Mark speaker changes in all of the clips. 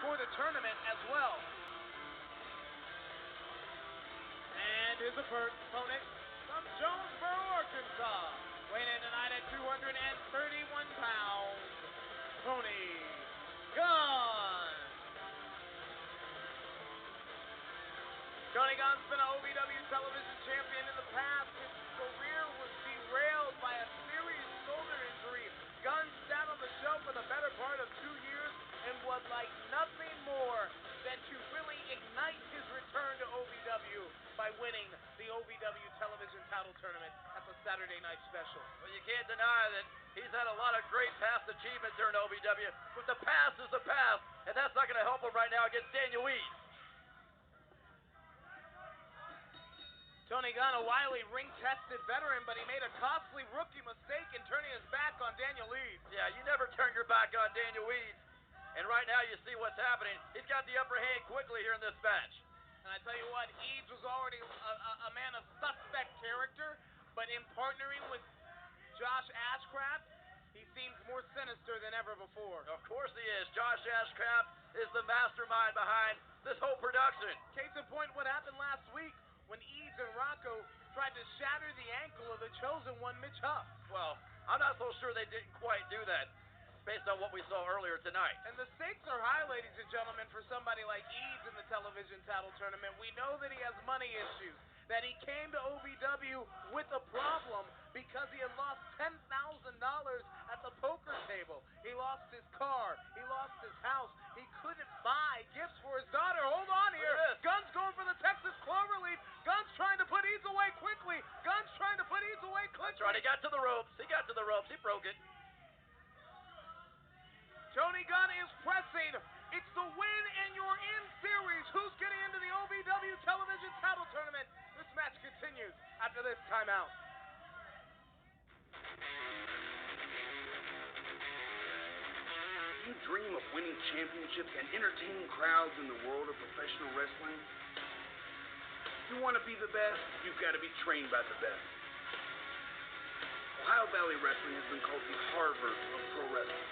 Speaker 1: for the tournament as well. And his opponent from Jonesboro, Arkansas, weighing in tonight at 231 pounds, Tony Gunn. Tony Gunn's been an OVW television champion in the past. His career was derailed by a serious shoulder injury. Gunn sat on the shelf for the better part of 2 years and would like nothing more than to really ignite his return to OVW by winning the OVW television title tournament at the Saturday Night Special.
Speaker 2: Well, you can't deny that he's had a lot of great past achievements during OVW, but the past is the past, and that's not going to help him right now against Daniel Eads.
Speaker 1: Tony Gunn, a wily, ring-tested veteran, but he made a costly rookie mistake in turning his back on Daniel Eads.
Speaker 2: Yeah, you never turn your back on Daniel Eads, and right now you see what's happening. He's got the upper hand quickly here in this match.
Speaker 1: And I tell you what, Eads was already a man of suspect character, but in partnering with Josh Ashcraft, he seems more sinister than ever before.
Speaker 2: Of course he is. Josh Ashcraft is the mastermind behind this whole production.
Speaker 1: Case in point, what happened last week when Eads and Rocco tried to shatter the ankle of the chosen one, Mitch Huff.
Speaker 2: Well, I'm not so sure they didn't quite do that, based on what we saw earlier tonight.
Speaker 1: And the stakes are high, ladies and gentlemen, for somebody like Eads in the television title tournament. We know that he has money issues, that he came to OVW with a problem because he had lost $10,000 at the poker table. He lost his car. He lost his house. He couldn't buy gifts for his daughter. Hold on here. Gunn's going for the Texas Cloverleaf. Gunn's trying to put Eads away quickly. Gunn's trying to put Eads away quickly.
Speaker 2: That's right. He got to the ropes. He broke it.
Speaker 1: Tony Gunn is pressing. It's the win and you're in series. Who's getting into the OVW television title tournament? This match continues after this timeout.
Speaker 3: Do you dream of winning championships and entertaining crowds in the world of professional wrestling? If you want to be the best, you've got to be trained by the best. Ohio Valley Wrestling has been called the Harvard of pro wrestling.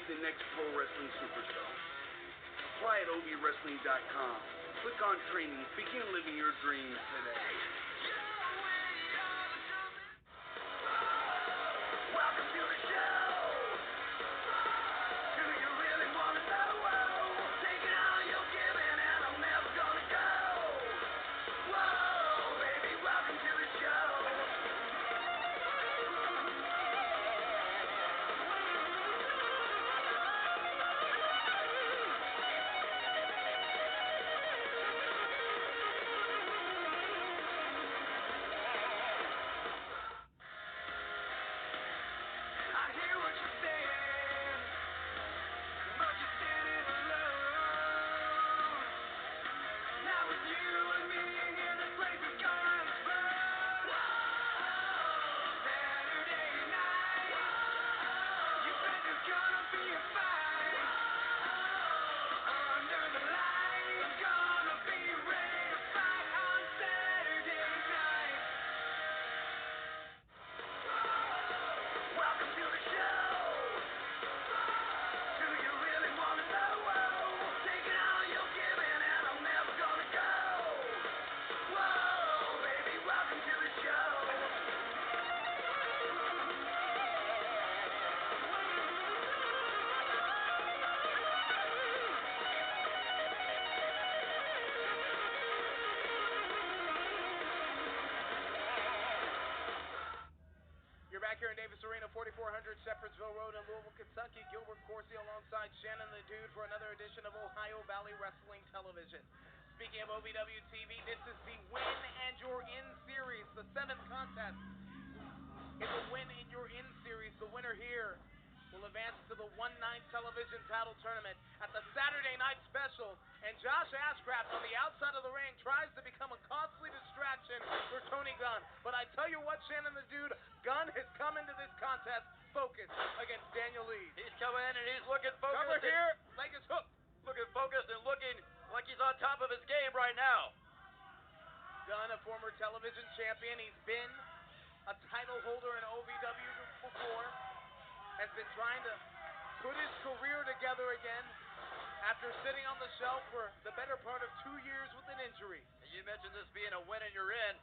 Speaker 3: Be the next pro wrestling superstar. Apply at ovwrestling.com. Click on training. Begin living your dreams today. Welcome to the show. Do you really want to know? Taking all you're giving and I'm never gonna go. Whoa, baby, welcome to the show.
Speaker 1: Here in Davis Arena, 4400 Shepherdsville Road in Louisville, Kentucky. Gilbert Corsi alongside Shannon the Dude for another edition of Ohio Valley Wrestling Television. Speaking of OVW TV, this is the Win and You're In series, the 7th contest. It's a Win and You're In series. The winner here will advance to the one-night television title tournament at the Saturday Night Special. And Josh Ashcraft on the outside of the ring tries to become a costly distraction for Tony Gunn. But I tell you what, Shannon the Dude, Gunn has come into this contest focused against Daniel Eads.
Speaker 2: He's coming in and he's looking focused.
Speaker 1: Cover here, leg is hooked.
Speaker 2: Looking focused and looking like he's on top of his game right now.
Speaker 1: Gunn, a former television champion. He's been a title holder in OVW before. Has been trying to put his career together again. after sitting on the shelf for the better part of 2 years with an injury.
Speaker 2: And you mentioned this being a win and you're in.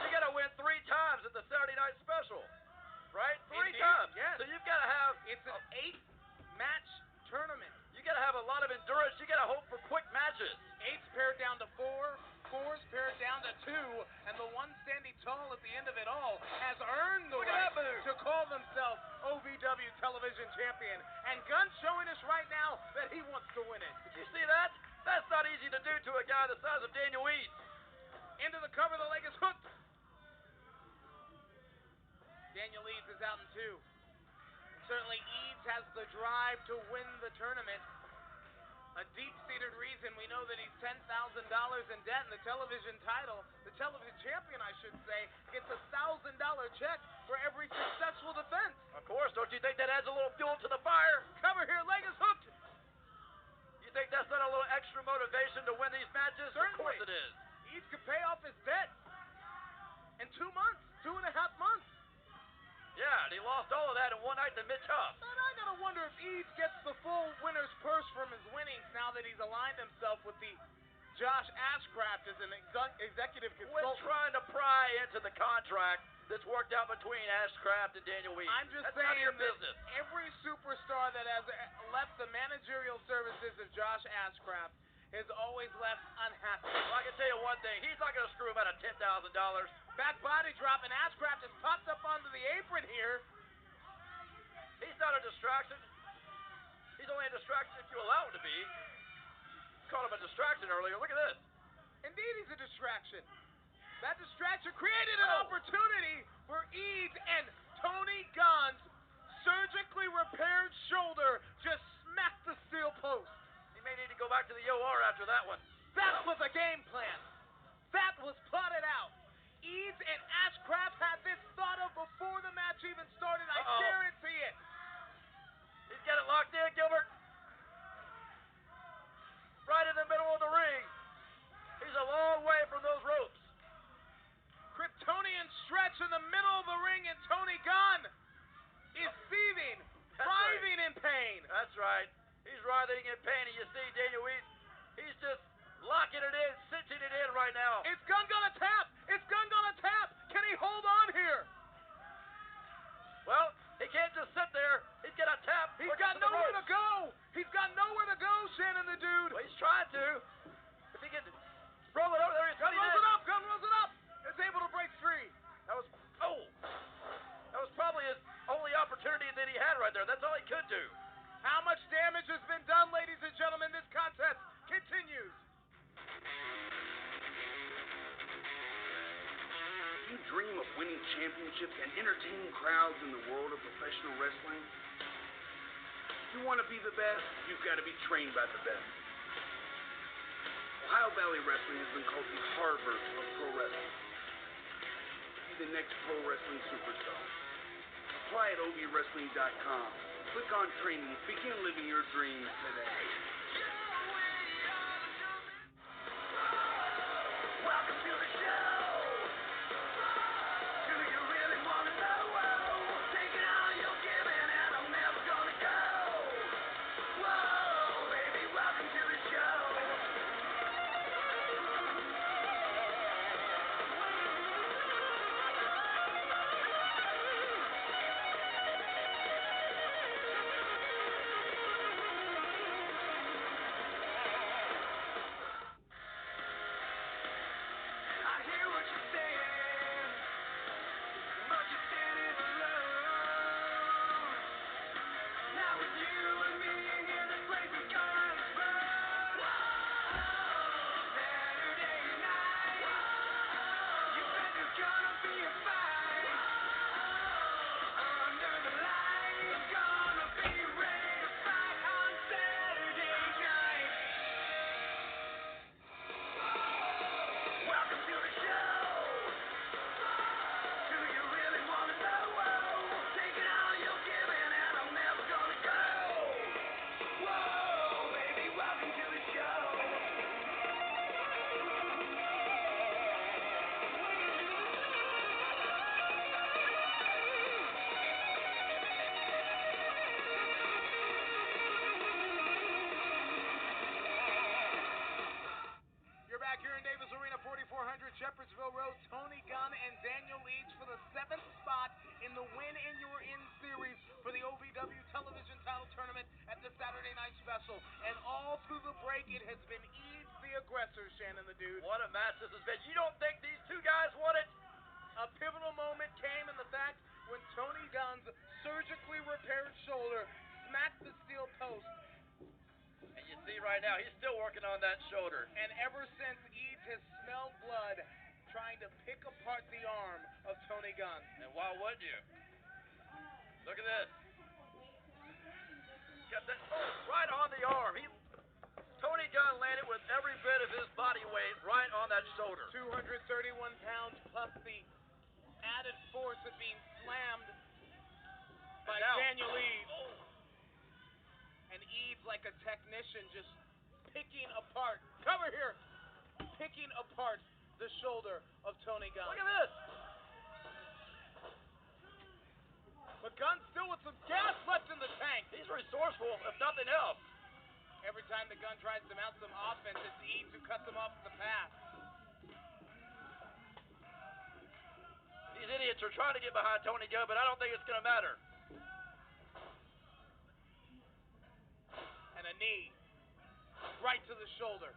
Speaker 2: You got to win 3 times at the Saturday night special, right? 3
Speaker 1: Indeed,
Speaker 2: times.
Speaker 1: yes.
Speaker 2: So you've got to have.
Speaker 1: It's an 8-match tournament.
Speaker 2: You got to have a lot of endurance. You got to hope for quick matches.
Speaker 1: 8's pared down to 4, 4's pared down to 2, and the one standing tall at the end of it all has earned the right to call themselves OVW Television Champion. And Gunn's showing us right now that he wants to win it.
Speaker 2: Did you see that? That's not easy to do to a guy the size of Daniel Eads.
Speaker 1: Into the cover, the leg is hooked. Daniel Eads is out in 2. And certainly Eads has the drive to win the tournament. A deep-seated reason. We know that he's $10,000 in debt, and the television title, the television champion, I should say, gets a $1,000 check for every successful defense.
Speaker 2: Of course, don't you think that adds a little fuel to the fire?
Speaker 1: Cover here, leg is hooked.
Speaker 2: You think that's not a little extra motivation to win these matches?
Speaker 1: Certainly.
Speaker 2: Of course it is.
Speaker 1: Eads could pay off his debt in 2 months, 2.5 months.
Speaker 2: Yeah, and he lost all of that in one night to Mitch Huff.
Speaker 1: And I gotta wonder if Eads gets the full winner's purse from his winnings now that he's aligned himself with the Josh Ashcraft as an executive
Speaker 2: Quit
Speaker 1: consultant.
Speaker 2: trying to pry into the contract that's worked out between Ashcraft and Daniel Eads.
Speaker 1: I'm just
Speaker 2: that's
Speaker 1: saying
Speaker 2: none of your
Speaker 1: that
Speaker 2: business.
Speaker 1: every superstar that has left the managerial services of Josh Ashcraft has always left unhappy.
Speaker 2: Well, I can tell you one thing. He's not going to screw him out of $10,000.
Speaker 1: Back body drop, and Ashcraft just popped up onto the apron here.
Speaker 2: He's not a distraction. He's only a distraction if you allow him to be. Called him a distraction earlier. Look at this.
Speaker 1: Indeed, he's a distraction. That distraction created an opportunity for Eads, and Tony Gunn's surgically repaired shoulder just smacked the steel post.
Speaker 2: He may need to go back to the OR after that one.
Speaker 1: That was a game plan. That was plotted out. Eads and Ashcraft had this thought of before the match even started. I guarantee it.
Speaker 2: He's got it locked in, Gilbert. Right in the middle of the ring. He's a long way from those ropes.
Speaker 1: Kryptonian stretch in the middle of the ring, and Tony Gunn is seething, writhing in pain.
Speaker 2: That's right. He's writhing in pain, and you see Daniel Eads, he's just locking it in, cinching it in right now.
Speaker 1: Is Gunn gonna tap? Is Gunn gonna tap? Can he hold on here?
Speaker 2: Well, he can't just sit there. He's got to tap.
Speaker 1: He's got nowhere to go. He's got nowhere to go, Shannon the dude.
Speaker 2: Well, he's trying to. If he can roll it over there, he's
Speaker 1: Gunn rolls it up. Gunn rolls it up. Is able to break free.
Speaker 2: That was probably his only opportunity that he had right there. That's all he could do.
Speaker 1: How much damage has been done, ladies and gentlemen? This contest continues.
Speaker 3: Do you dream of winning championships and entertaining crowds in the world of professional wrestling? If you want to be the best, you've got to be trained by the best. Ohio Valley Wrestling has been called the Harvard of pro wrestling. Be the next pro wrestling superstar. Apply at OVWrestling.com. Click on training. Begin living your dreams today.
Speaker 4: Welcome to the show. Do you really want to know? Taking all you're giving, and I'm never gonna go. Whoa, baby, welcome to the show. I hear what
Speaker 1: Railroad Road, Tony Gunn and Daniel Eads for the 7th spot in the Win in Your In series for the OVW television title tournament at the Saturday Night Special. And all through the break, it has been Eads the aggressor, Shannon the Dude.
Speaker 2: What a match this has been. You don't think these two guys won it?
Speaker 1: A pivotal moment came in the fact when Tony Gunn's surgically repaired shoulder smacked the steel post.
Speaker 2: And you see right now, he's still working on that shoulder.
Speaker 1: And ever since, Eads has smelled blood trying to pick apart the arm of Tony Gunn.
Speaker 2: And why wouldn't you? Look at this. Got that right on the arm. Tony Gunn landed with every bit of his body weight right on that shoulder.
Speaker 1: 231 pounds plus the added force of being slammed by Daniel Eads. And Eads, like a technician, just picking apart, cover here, picking apart the shoulder of Tony Gunn.
Speaker 2: Look at this.
Speaker 1: But Gunn still with some gas left in the tank.
Speaker 2: He's resourceful, if nothing else.
Speaker 1: Every time the Gunn tries to mount some offense, it's Eads who cuts him off at the pass.
Speaker 2: These idiots are trying to get behind Tony Gunn, but I don't think it's going to matter.
Speaker 1: And a knee right to the shoulder.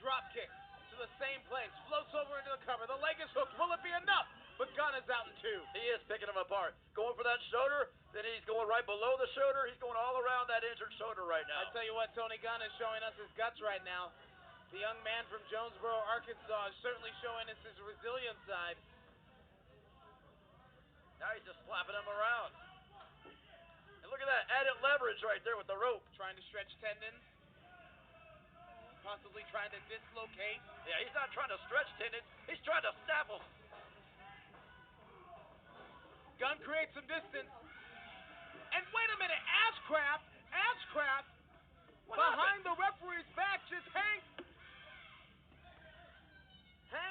Speaker 1: Drop kick to the same place. Floats over into the cover. The leg is hooked. Will it be enough? But Gunn is out in two.
Speaker 2: He is picking him apart. Going for that shoulder, then he's going right below the shoulder. He's going all around that injured shoulder right now.
Speaker 1: I tell you what, Tony Gunn is showing us his guts right now. The young man from Jonesboro, Arkansas, is certainly showing us his resilient side.
Speaker 2: Now he's just slapping him around. And look at that, added leverage right there with the rope.
Speaker 1: Trying to stretch tendons. Possibly trying to dislocate.
Speaker 2: Yeah, he's not trying to stretch tendons. He's trying to snap them.
Speaker 1: Gunn creates some distance. And wait a minute, Ashcraft behind the referee's back just hangs.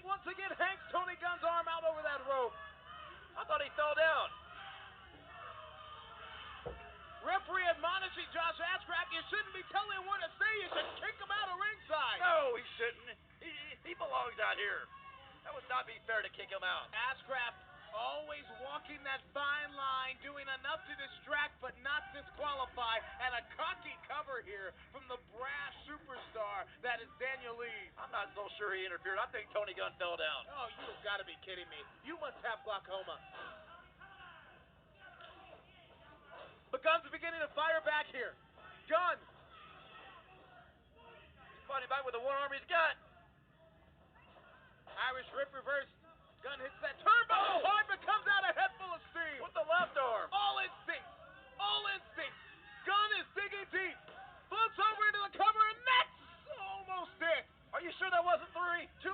Speaker 1: Once again hangs Tony Gunn's arm out over that rope.
Speaker 2: I thought he fell down.
Speaker 1: Referee admonishing Josh Ashcraft, you shouldn't be telling him what to say, you should kick him out of ringside.
Speaker 2: No, he shouldn't. He belongs out here. That would not be fair to kick him out.
Speaker 1: Ashcraft always walking that fine line, doing enough to distract but not disqualify, and a cocky cover here from the brash superstar that is Daniel Eads.
Speaker 2: I'm not so sure he interfered. I think Tony Gunn fell down.
Speaker 1: Oh, you've got to be kidding me. You must have glaucoma. But Gunn's beginning to fire back here. Gunn.
Speaker 2: He's fighting back with the one arm he's got.
Speaker 1: Irish rip reverse. Gunn hits that turbo hard, but comes out a head full of steam.
Speaker 2: With the left arm.
Speaker 1: All instinct. Gunn is digging deep. Floats over into the cover, and that's almost it.
Speaker 2: Are you sure that wasn't 3?
Speaker 1: 2.5.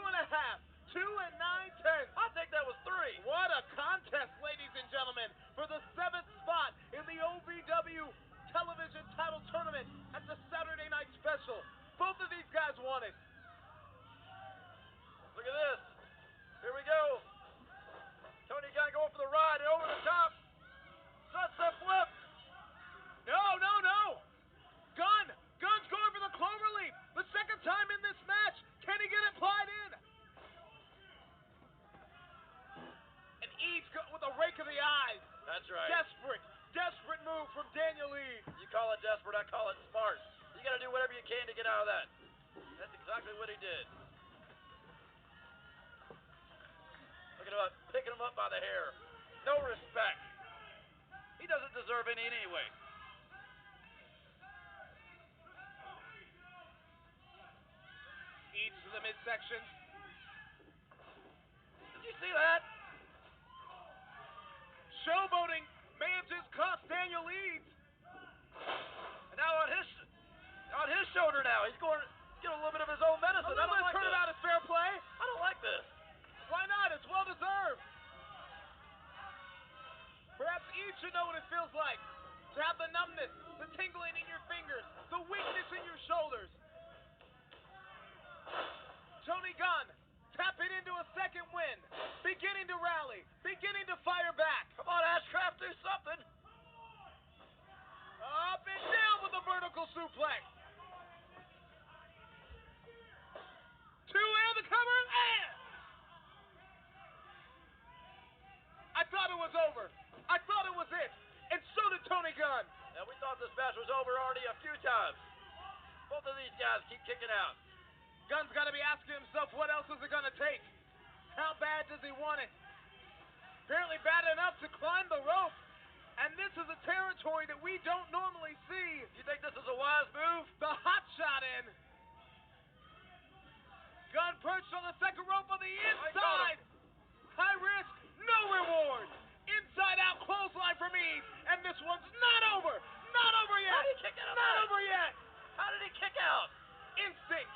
Speaker 1: 2 and 9/10.
Speaker 2: I think that was 3.
Speaker 1: What a contest, ladies and gentlemen, for the 7th spot in the OVW television title tournament at the Saturday Night Special. Both of these guys won it.
Speaker 2: Look at this. Here we go. Tony Gunn going for the ride and over the top. Sunset flip.
Speaker 1: No. Gunn's going for the cloverleaf. The second time in this match. Can he get it plied in? And Eads with a rake of the eyes.
Speaker 2: That's right.
Speaker 1: Desperate move from Daniel Eads.
Speaker 2: You call it desperate, I call it smart. You got to do whatever you can to get out of that. That's exactly what he did. Look at him picking him up by the hair. No respect. He doesn't deserve any anyway.
Speaker 1: Eads to the midsection.
Speaker 2: Did you see that?
Speaker 1: Showboating may have just cost Daniel Eads.
Speaker 2: And now on his shoulder now, he's going to get a little bit of his own medicine. I don't like this.
Speaker 1: Turnabout is fair play.
Speaker 2: I don't like this.
Speaker 1: Why not? It's well deserved. Perhaps Eads should know what it feels like to have the numbness, the tingling in your fingers, the weakness in your shoulders. Tony Gunn tapping into a second win, beginning to rally, beginning to fire back.
Speaker 2: Come on, Ashcraft, do something.
Speaker 1: Up and down with a vertical suplex. 2 and the
Speaker 2: was over already a few times. Both of these guys keep kicking out.
Speaker 1: Gunn's got to be asking himself, what else is it going to take? How bad does he want it? Apparently bad enough to climb the rope. And this is a territory that we don't normally see.
Speaker 2: You think this is a wise move?
Speaker 1: The hot shot in. Gunn perched on the second rope on the inside. High risk, no reward. Inside out clothesline for me. And this one's not over. Not over yet.
Speaker 2: How did he kick out of
Speaker 1: Not
Speaker 2: that?
Speaker 1: over yet.
Speaker 2: How did he kick out?
Speaker 1: Instinct,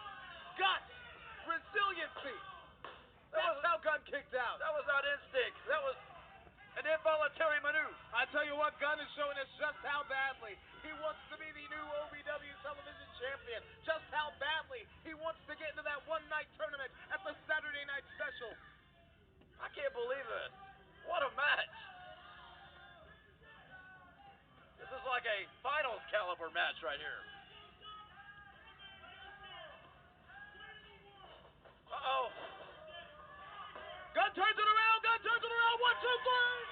Speaker 1: guts, resiliency. That's how Gunn kicked out.
Speaker 2: That was not instinct. That was an involuntary maneuver.
Speaker 1: I tell you what, Gunn is showing us just how badly he wants to be the new OVW television champion. Just how badly he wants to get into that one-night tournament at the Saturday Night Special.
Speaker 2: I can't believe it. What a match. This is like a finals caliber match right here. Uh-oh.
Speaker 1: Gunn turns it around. 1, 2, 3.